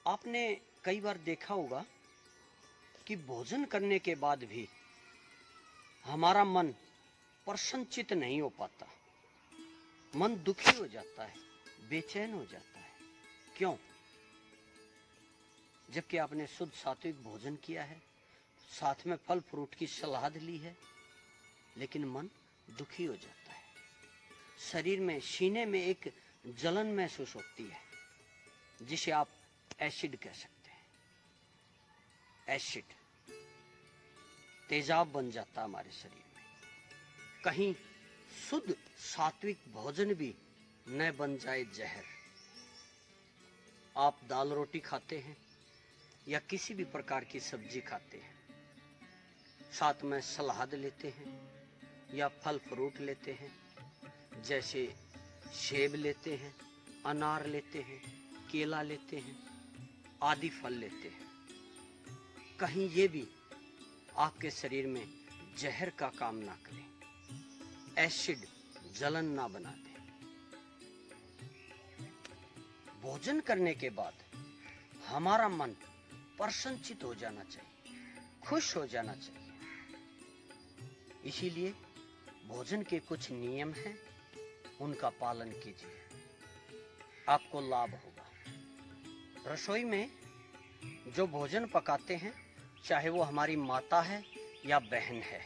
आपने कई बार देखा होगा कि भोजन करने के बाद भी हमारा मन प्रसन्नचित नहीं हो पाता। मन दुखी हो जाता है, बेचैन हो जाता है। क्यों? जबकि आपने शुद्ध सात्विक भोजन किया है, साथ में फल फ्रूट की सलाद ली है, लेकिन मन दुखी हो जाता है। शरीर में, सीने में एक जलन महसूस होती है, जिसे आप एसिड कह सकते हैं। एसिड तेजाब बन जाता है हमारे शरीर में। कहीं शुद्ध सात्विक भोजन भी न बन जाए जहर। आप दाल रोटी खाते हैं या किसी भी प्रकार की सब्जी खाते हैं, साथ में सलाद लेते हैं या फल फ्रूट लेते हैं, जैसे सेब लेते हैं, अनार लेते हैं, केला लेते हैं, आदि फल लेते हैं। कहीं ये भी आपके शरीर में जहर का काम ना करे, एसिड जलन ना बना दे। भोजन करने के बाद हमारा मन प्रसन्नचित हो जाना चाहिए, खुश हो जाना चाहिए। इसीलिए भोजन के कुछ नियम हैं, उनका पालन कीजिए, आपको लाभ होगा। रसोई में जो भोजन पकाते हैं, चाहे वो हमारी माता है या बहन है,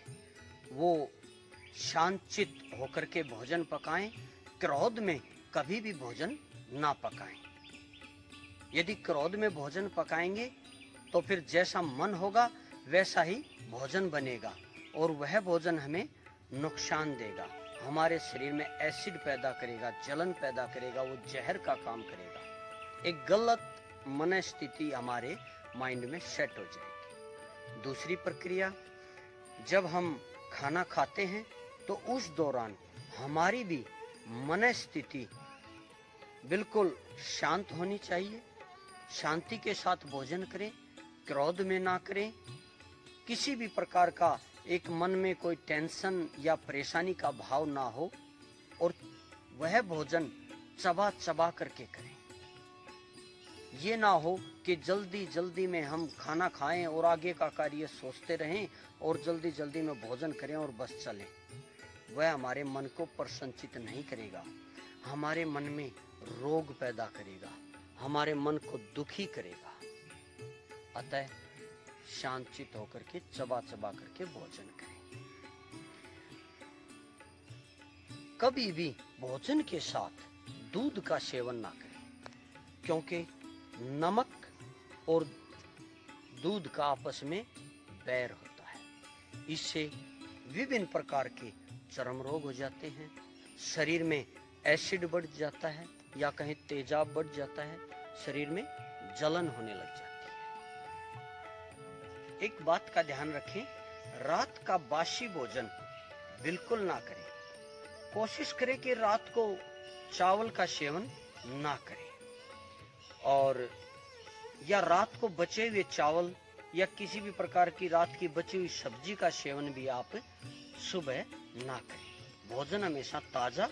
वो शांतचित होकर के भोजन पकाएं। क्रोध में कभी भी भोजन ना पकाएं। यदि क्रोध में भोजन पकाएंगे तो फिर जैसा मन होगा वैसा ही भोजन बनेगा, और वह भोजन हमें नुकसान देगा, हमारे शरीर में एसिड पैदा करेगा, जलन पैदा करेगा, वो जहर का काम करेगा। एक गलत मन स्थिति हमारे माइंड में सेट हो जाएगी। दूसरी प्रक्रिया, जब हम खाना खाते हैं तो उस दौरान हमारी भी मन स्थिति बिल्कुल शांत होनी चाहिए। शांति के साथ भोजन करें, क्रोध में ना करें। किसी भी प्रकार का एक मन में कोई टेंशन या परेशानी का भाव ना हो, और वह भोजन चबा चबा करके करें। ये ना हो कि जल्दी जल्दी में हम खाना खाएं और आगे का कार्य सोचते रहें और जल्दी जल्दी में भोजन करें और बस चलें। वह हमारे मन को प्रसन्नचित नहीं करेगा, हमारे मन में रोग पैदा करेगा, हमारे मन को दुखी करेगा। अतः शांतचित होकर के चबा चबा करके भोजन करें। कभी भी भोजन के साथ दूध का सेवन ना करें, क्योंकि नमक और दूध का आपस में बैर होता है। इससे विभिन्न प्रकार के चर्म रोग हो जाते हैं, शरीर में एसिड बढ़ जाता है या कहीं तेजाब बढ़ जाता है, शरीर में जलन होने लग जाती है। एक बात का ध्यान रखें, रात का बासी भोजन बिल्कुल ना करें। कोशिश करें कि रात को चावल का सेवन ना करें, और या रात को बचे हुए चावल या किसी भी प्रकार की रात की बची हुई सब्जी का सेवन भी आप सुबह ना करें। भोजन हमेशा ताजा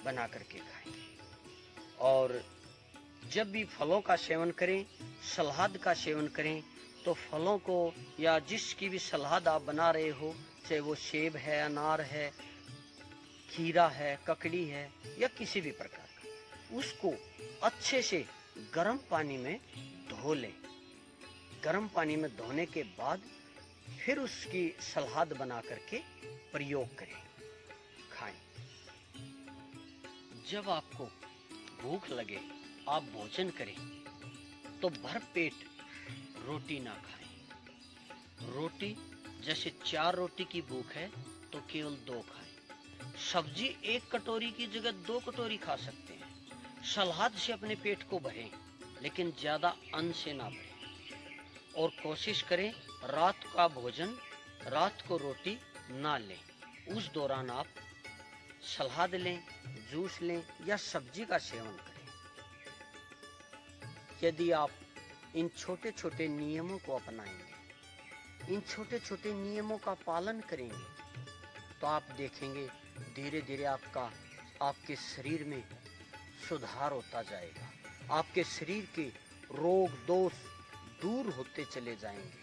बना करके खाएं। और जब भी फलों का सेवन करें, सलाद का सेवन करें, तो फलों को या जिसकी भी सलाद आप बना रहे हो, चाहे वो सेब है, अनार है, खीरा है, ककड़ी है या किसी भी प्रकार का, उसको अच्छे से गर्म पानी में धो लें। गर्म पानी में धोने के बाद फिर उसकी सलाद बना करके प्रयोग करें, खाएं। जब आपको भूख लगे, आप भोजन करें तो भर पेट रोटी ना खाएं। रोटी जैसे 4 रोटी की भूख है तो केवल 2 खाएं। सब्जी 1 कटोरी की जगह 2 कटोरी खा सकते हैं। सलाद से अपने पेट को भरें, लेकिन ज्यादा अन्न से ना भरें। और कोशिश करें रात का भोजन, रात को रोटी ना लें। उस दौरान आप सलाद लें, जूस लें या सब्जी का सेवन करें। यदि आप इन छोटे छोटे नियमों को अपनाएंगे, इन छोटे छोटे नियमों का पालन करेंगे, तो आप देखेंगे धीरे धीरे आपके शरीर में सुधार होता जाएगा। आपके शरीर के रोग दोष दूर होते चले जाएंगे।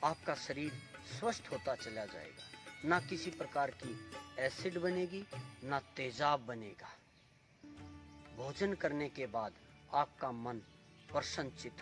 आपका शरीर स्वस्थ होता चला जाएगा। ना किसी प्रकार की एसिड बनेगी, ना तेजाब बनेगा। भोजन करने के बाद आपका मन प्रसन्नचित